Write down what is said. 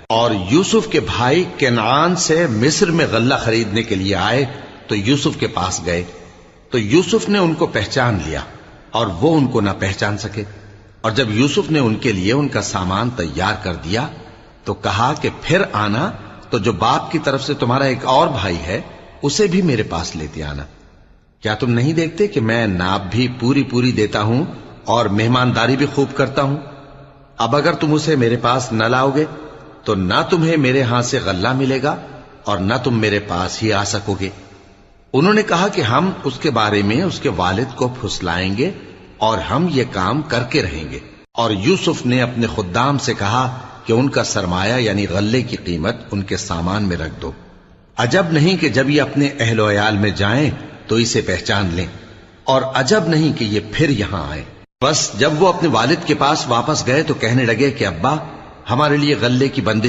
اور یوسف کے بھائی کنعان سے مصر میں غلہ خریدنے کے لیے آئے تو یوسف کے پاس گئے، تو یوسف نے ان کو پہچان لیا اور وہ ان کو نہ پہچان سکے۔ اور جب یوسف نے ان کے لیے ان کا سامان تیار کر دیا تو کہا کہ پھر آنا تو جو باپ کی طرف سے تمہارا ایک اور بھائی ہے اسے بھی میرے پاس لیتے آنا۔ کیا تم نہیں دیکھتے کہ میں ناب بھی پوری پوری دیتا ہوں اور مہمانداری بھی خوب کرتا ہوں؟ اب اگر تم اسے میرے پاس نہ لاؤ گے تو نہ تمہیں میرے ہاں سے غلہ ملے گا اور نہ تم میرے پاس ہی آ سکو گے۔ انہوں نے کہا کہ ہم اس کے بارے میں اس کے والد کو پھسلائیں گے اور ہم یہ کام کر کے رہیں گے۔ اور یوسف نے اپنے خدام سے کہا کہ ان کا سرمایہ یعنی غلے کی قیمت ان کے سامان میں رکھ دو۔ عجب نہیں کہ جب یہ اپنے اہل و عیال میں جائیں تو اسے پہچان لیں، اور عجب نہیں کہ یہ پھر یہاں آئے۔ بس جب وہ اپنے والد کے پاس واپس گئے تو کہنے لگے کہ ابا، ہمارے لیے غلے کی بندش